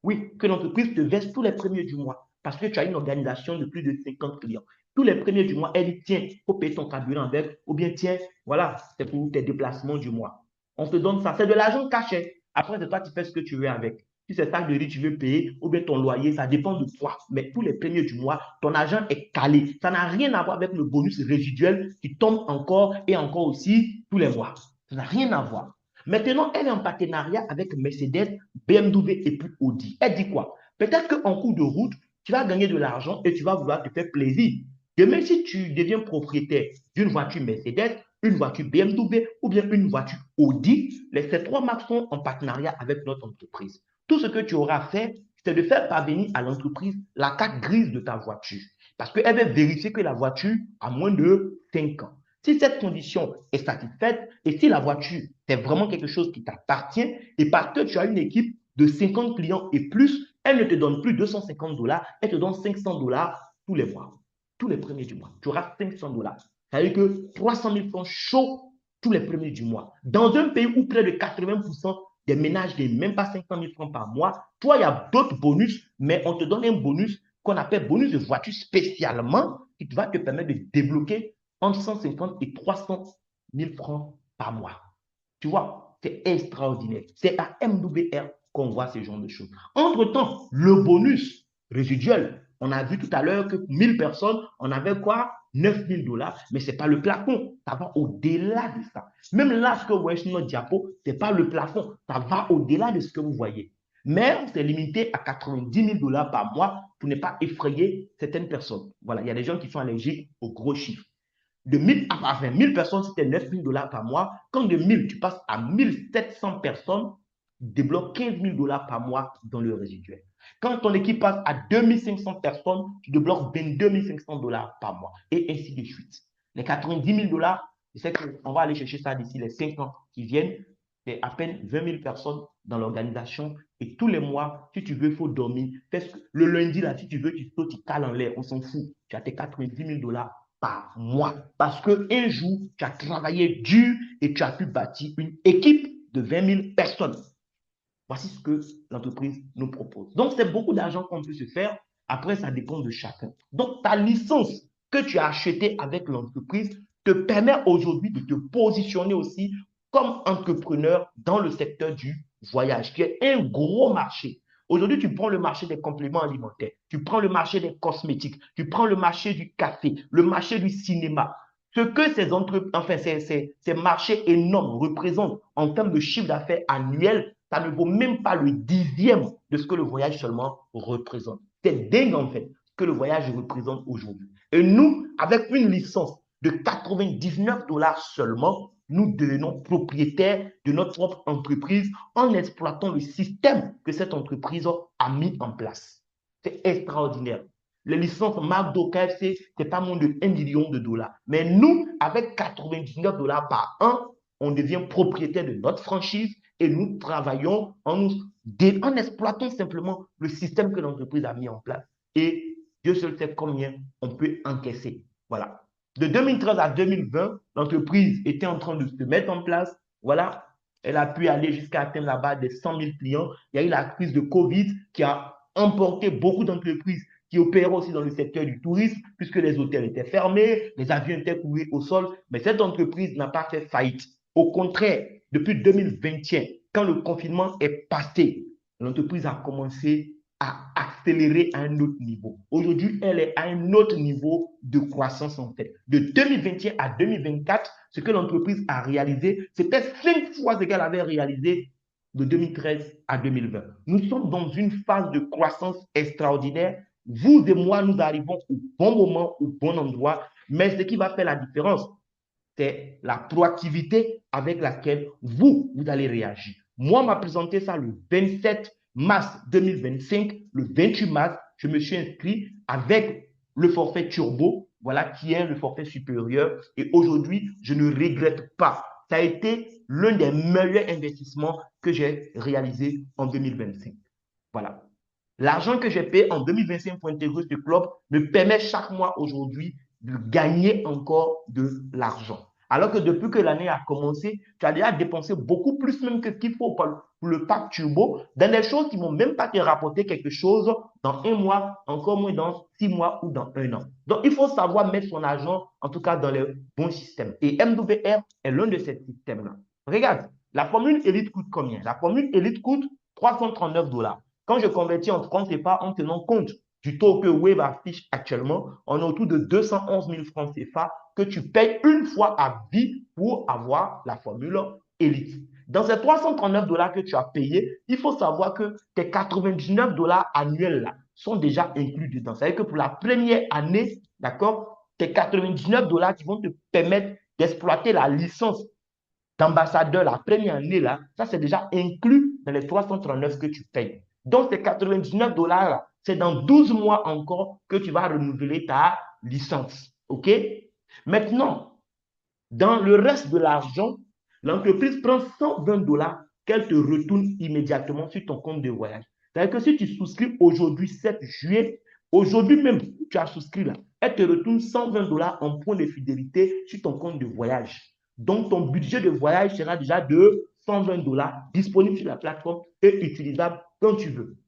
Oui, que l'entreprise te verse tous les premiers du mois. Parce que tu as une organisation de plus de 50 clients. Tous les premiers du mois, elle dit, tiens, il faut payer ton carburant avec, ou bien tiens, voilà, c'est pour tes déplacements du mois. On te donne ça. C'est de l'argent caché. Après, c'est toi qui fais ce que tu veux avec. Si c'est ça que tu veux payer, ou bien ton loyer, ça dépend de toi. Mais tous les premiers du mois, ton argent est calé. Ça n'a rien à voir avec le bonus résiduel qui tombe encore et encore aussi tous les mois. Ça n'a rien à voir. Maintenant, elle est en partenariat avec Mercedes, BMW et puis Audi. Elle dit quoi? Peut-être qu'en cours de route, tu vas gagner de l'argent et tu vas vouloir te faire plaisir. Demain, si tu deviens propriétaire d'une voiture Mercedes, une voiture BMW ou bien une voiture Audi, ces trois marques sont en partenariat avec notre entreprise. Tout ce que tu auras fait, c'est de faire parvenir à l'entreprise la carte grise de ta voiture. Parce qu'elle va vérifier que la voiture a moins de 5 ans. Si cette condition est satisfaite et si la voiture, c'est vraiment quelque chose qui t'appartient et parce que tu as une équipe de 50 clients et plus, elle ne te donne plus 250 $, elle te donne 500 $ tous les mois, tous les premiers du mois. Tu auras 500 $. Ça veut dire que 300 000 francs chauds tous les premiers du mois. Dans un pays où près de 80% des ménages n'ont même pas 500 000 francs par mois, toi, il y a d'autres bonus, mais on te donne un bonus qu'on appelle bonus de voiture spécialement qui va te permettre de débloquer entre 150 et 300 000 francs par mois. Tu vois, c'est extraordinaire. C'est à MWR qu'on voit ce genre de choses. Entre-temps, le bonus résiduel, on a vu tout à l'heure que pour 1000 personnes, on avait quoi? 9 000 $. Mais ce n'est pas le plafond. Ça va au-delà de ça. Même là, ce que vous voyez sur notre diapo, ce n'est pas le plafond. Ça va au-delà de ce que vous voyez. Mais on s'est limité à 90 000 $ par mois pour ne pas effrayer certaines personnes. Voilà, il y a des gens qui sont allergiques aux gros chiffres. De 1000 à 20 000 personnes, c'était 9 000 $ par mois. Quand de 1000, tu passes à 1700 personnes, tu débloques 15 000 $ par mois dans le résiduel. Quand ton équipe passe à 2500 personnes, tu débloques 22 500 $ par mois et ainsi de suite. Les 90 000 $, je sais qu'on va aller chercher ça d'ici les 5 ans qui viennent. C'est à peine 20 000 personnes dans l'organisation et tous les mois, si tu veux, il faut dormir. Le lundi, là, si tu veux, tu sautes, tu cales en l'air, on s'en fout. Tu as tes 90 000 $ par mois. Parce qu'un jour, tu as travaillé dur et tu as pu bâtir une équipe de 20 000 personnes. Voici ce que l'entreprise nous propose. Donc, c'est beaucoup d'argent qu'on peut se faire. Après, ça dépend de chacun. Donc, ta licence que tu as achetée avec l'entreprise te permet aujourd'hui de te positionner aussi comme entrepreneur dans le secteur du voyage, qui est un gros marché. Aujourd'hui, tu prends le marché des compléments alimentaires, tu prends le marché des cosmétiques, tu prends le marché du café, le marché du cinéma. Ce que ces marchés énormes représentent en termes de chiffre d'affaires annuel, ça ne vaut même pas le dixième de ce que le voyage seulement représente. C'est dingue en fait ce que le voyage représente aujourd'hui. Et nous, avec une licence de 99 dollars seulement, nous devenons propriétaires de notre propre entreprise en exploitant le système que cette entreprise a mis en place. C'est extraordinaire. Les licences McDo, KFC, c'est pas moins de 1 million de dollars. Mais nous, avec 99 dollars par an, on devient propriétaire de notre franchise et nous travaillons en exploitant simplement le système que l'entreprise a mis en place. Et Dieu seul sait combien on peut encaisser. Voilà. De 2013 à 2020, l'entreprise était en train de se mettre en place. Voilà. Elle a pu aller jusqu'à atteindre la barre des 100 000 clients. Il y a eu la crise de Covid qui a emporté beaucoup d'entreprises qui opéraient aussi dans le secteur du tourisme, puisque les hôtels étaient fermés, les avions étaient coulés au sol. Mais cette entreprise n'a pas fait faillite. Au contraire, depuis 2021, quand le confinement est passé, l'entreprise a commencé à accélérer à un autre niveau. Aujourd'hui, elle est à un autre niveau de croissance en fait. De 2021 à 2024, ce que l'entreprise a réalisé, c'était 5 fois ce qu'elle avait réalisé de 2013 à 2020. Nous sommes dans une phase de croissance extraordinaire. Vous et moi, nous arrivons au bon moment, au bon endroit, mais ce qui va faire la différence, c'est la proactivité avec laquelle vous allez réagir. Moi, on m'a présenté ça le 27 mars 2025. Le 28 mars, je me suis inscrit avec le forfait turbo, voilà, qui est le forfait supérieur. Et aujourd'hui, je ne regrette pas. Ça a été l'un des meilleurs investissements que j'ai réalisé en 2025. Voilà. L'argent que j'ai payé en 2025 pour intégrer ce club me permet chaque mois aujourd'hui de gagner encore de l'argent. Alors que depuis que l'année a commencé, tu as déjà dépensé beaucoup plus même que ce qu'il faut pour le pack turbo dans des choses qui ne vont même pas te rapporter quelque chose dans un mois, encore moins dans 6 mois ou dans un an. Donc, il faut savoir mettre son argent, en tout cas, dans les bons systèmes. Et MWR est l'un de ces systèmes-là. Regarde, la formule Elite coûte combien? La formule Elite coûte 339 dollars. Quand je convertis en francs CFA en tenant compte du taux que Wave affiche actuellement, on est autour de 211 000 francs CFA que tu payes une fois à vie pour avoir la formule Elite. Dans ces 339 dollars que tu as payé, il faut savoir que tes 99 dollars annuels là sont déjà inclus dedans. C'est-à-dire que pour la première année, d'accord, tes 99 dollars qui vont te permettre d'exploiter la licence d'ambassadeur la première année là, ça c'est déjà inclus dans les 339 que tu payes. Donc, ces 99 dollars, c'est dans 12 mois encore que tu vas renouveler ta licence. OK? Maintenant, dans le reste de l'argent, l'entreprise prend 120 dollars qu'elle te retourne immédiatement sur ton compte de voyage. C'est-à-dire que si tu souscris aujourd'hui, 7 juillet, aujourd'hui même, tu as souscrit là, elle te retourne 120 dollars en points de fidélité sur ton compte de voyage. Donc, ton budget de voyage sera déjà de 120 dollars disponible sur la plateforme et utilisable quand tu veux.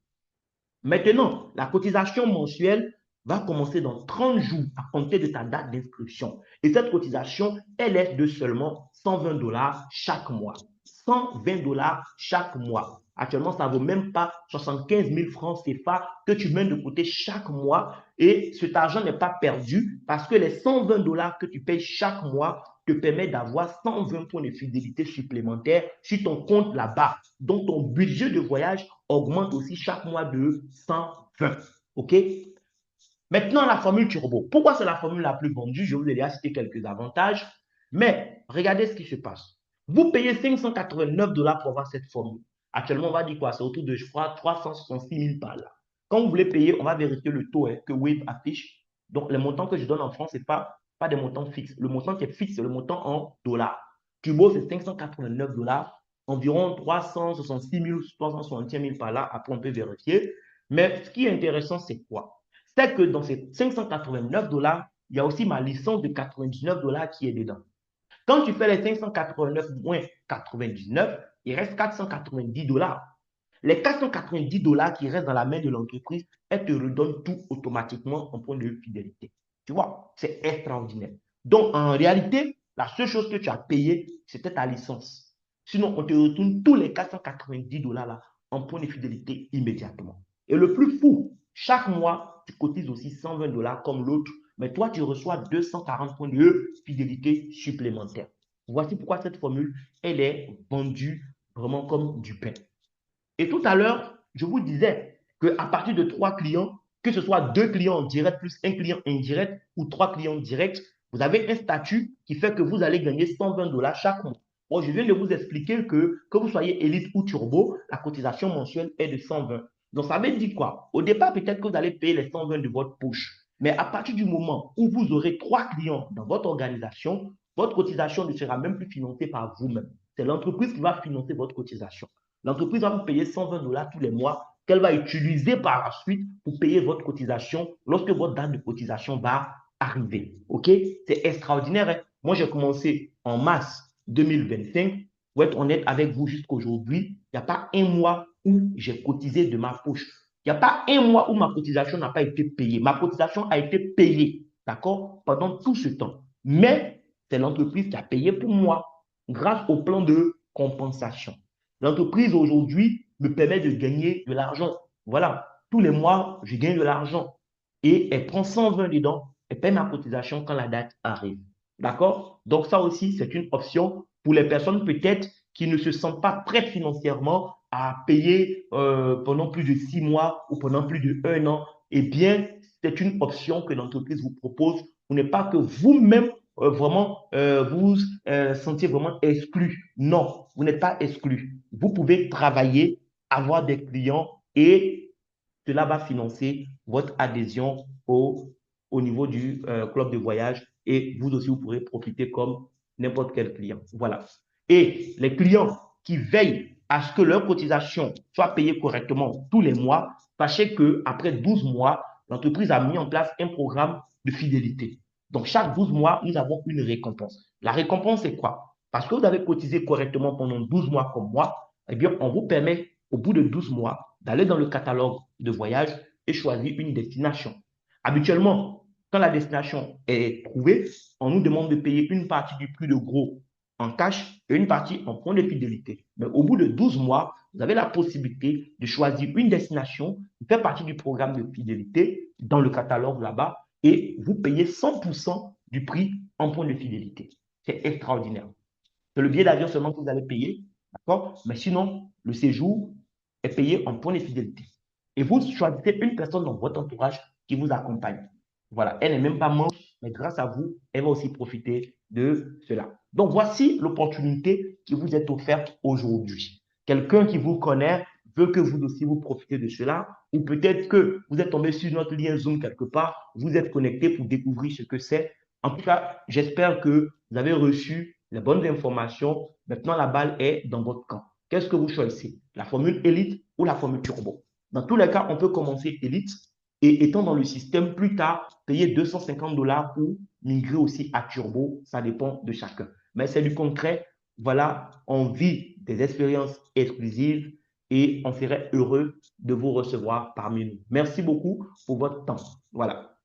Maintenant, la cotisation mensuelle va commencer dans 30 jours à compter de ta date d'inscription. Et cette cotisation, elle est de seulement 120 dollars chaque mois. 120 dollars chaque mois. Actuellement, ça ne vaut même pas 75 000 francs CFA que tu mets de côté chaque mois. Et cet argent n'est pas perdu parce que les 120 dollars que tu payes chaque mois te permettent d'avoir 120 points de fidélité supplémentaires sur ton compte là-bas. Donc, ton budget de voyage augmente aussi chaque mois de 120. OK? Maintenant, la formule turbo. Pourquoi c'est la formule la plus vendue? Je vous ai déjà cité quelques avantages. Mais regardez ce qui se passe. Vous payez 589 dollars pour avoir cette formule. Actuellement, on va dire quoi? C'est autour de, je crois, 366 000 par là. Quand vous voulez payer, on va vérifier le taux que Wave affiche. Donc, les montants que je donne en France, ce n'est pas des montants fixes. Le montant qui est fixe, c'est le montant en dollars. Turbo, c'est 589 dollars, environ 366 000, 361 000 par là. Après, on peut vérifier. Mais ce qui est intéressant, c'est quoi? C'est que dans ces 589 dollars, il y a aussi ma licence de 99 dollars qui est dedans. Quand tu fais les 589 moins 99, il reste 490 dollars. Les 490 dollars qui restent dans la main de l'entreprise, elle te redonne tout automatiquement en point de fidélité. Tu vois, c'est extraordinaire. Donc, en réalité, la seule chose que tu as payé, c'était ta licence. Sinon, on te retourne tous les 490 dollars là en points de fidélité immédiatement. Et le plus fou, chaque mois, tu cotises aussi 120 dollars comme l'autre, mais toi, tu reçois 240 points de fidélité supplémentaires. Voici pourquoi cette formule, elle est vendue vraiment comme du pain. Et tout à l'heure, je vous disais qu'à partir de 3 clients, que ce soit 2 clients en direct plus un client indirect ou 3 clients directs, vous avez un statut qui fait que vous allez gagner 120 dollars chaque mois. Bon, je viens de vous expliquer que vous soyez élite ou turbo, la cotisation mensuelle est de 120. Donc, ça veut dire quoi? Au départ, peut-être que vous allez payer les 120 de votre poche. Mais à partir du moment où vous aurez 3 clients dans votre organisation, votre cotisation ne sera même plus financée par vous-même. C'est l'entreprise qui va financer votre cotisation. L'entreprise va vous payer 120 dollars tous les mois qu'elle va utiliser par la suite pour payer votre cotisation lorsque votre date de cotisation va arriver. OK? C'est extraordinaire. Hein? Moi, j'ai commencé en mars 2025. Pour être honnête avec vous, jusqu'aujourd'hui, il n'y a pas un mois où j'ai cotisé de ma poche. Il n'y a pas un mois où ma cotisation n'a pas été payée. Ma cotisation a été payée, d'accord, pendant tout ce temps. Mais c'est l'entreprise qui a payé pour moi grâce au plan de compensation. L'entreprise aujourd'hui me permet de gagner de l'argent. Voilà, tous les mois, je gagne de l'argent. Et elle prend 120 dedans, elle paie ma cotisation quand la date arrive. D'accord? Donc ça aussi, c'est une option pour les personnes peut-être qui ne se sentent pas prêtes financièrement à payer pendant plus de 6 mois ou pendant plus d'1 an. Eh bien, c'est une option que l'entreprise vous propose pour ne pas que vous-même vraiment vous sentiez vraiment exclu. Non, vous n'êtes pas exclu. Vous pouvez travailler, avoir des clients et cela va financer votre adhésion au niveau du club de voyage et vous aussi, vous pourrez profiter comme n'importe quel client. Voilà. Et les clients qui veillent à ce que leur cotisation soit payée correctement tous les mois, sachez qu'après 12 mois, l'entreprise a mis en place un programme de fidélité. Donc, chaque 12 mois, nous avons une récompense. La récompense, c'est quoi? Parce que vous avez cotisé correctement pendant 12 mois comme moi, eh bien, on vous permet, au bout de 12 mois, d'aller dans le catalogue de voyage et choisir une destination. Habituellement, quand la destination est trouvée, on nous demande de payer une partie du prix de gros en cash et une partie en points de fidélité. Mais au bout de 12 mois, vous avez la possibilité de choisir une destination qui fait partie du programme de fidélité dans le catalogue là-bas et vous payez 100% du prix en points de fidélité. C'est extraordinaire. C'est le billet d'avion seulement que vous allez payer, d'accord? Mais sinon, le séjour est payé en points de fidélité. Et vous choisissez une personne dans votre entourage qui vous accompagne. Voilà, elle n'est même pas membre, mais grâce à vous, elle va aussi profiter de cela. Donc, voici l'opportunité qui vous est offerte aujourd'hui. Quelqu'un qui vous connaît veut que vous aussi vous profitez de cela, ou peut-être que vous êtes tombé sur notre lien Zoom quelque part, vous êtes connecté pour découvrir ce que c'est. En tout cas, j'espère que vous avez reçu les bonnes informations. Maintenant, la balle est dans votre camp. Qu'est-ce que vous choisissez? La formule élite ou la formule turbo? Dans tous les cas, on peut commencer élite et étant dans le système, plus tard, payer 250 dollars ou migrer aussi à turbo. Ça dépend de chacun. Mais c'est du concret. Voilà, on vit des expériences exclusives et on serait heureux de vous recevoir parmi nous. Merci beaucoup pour votre temps. Voilà.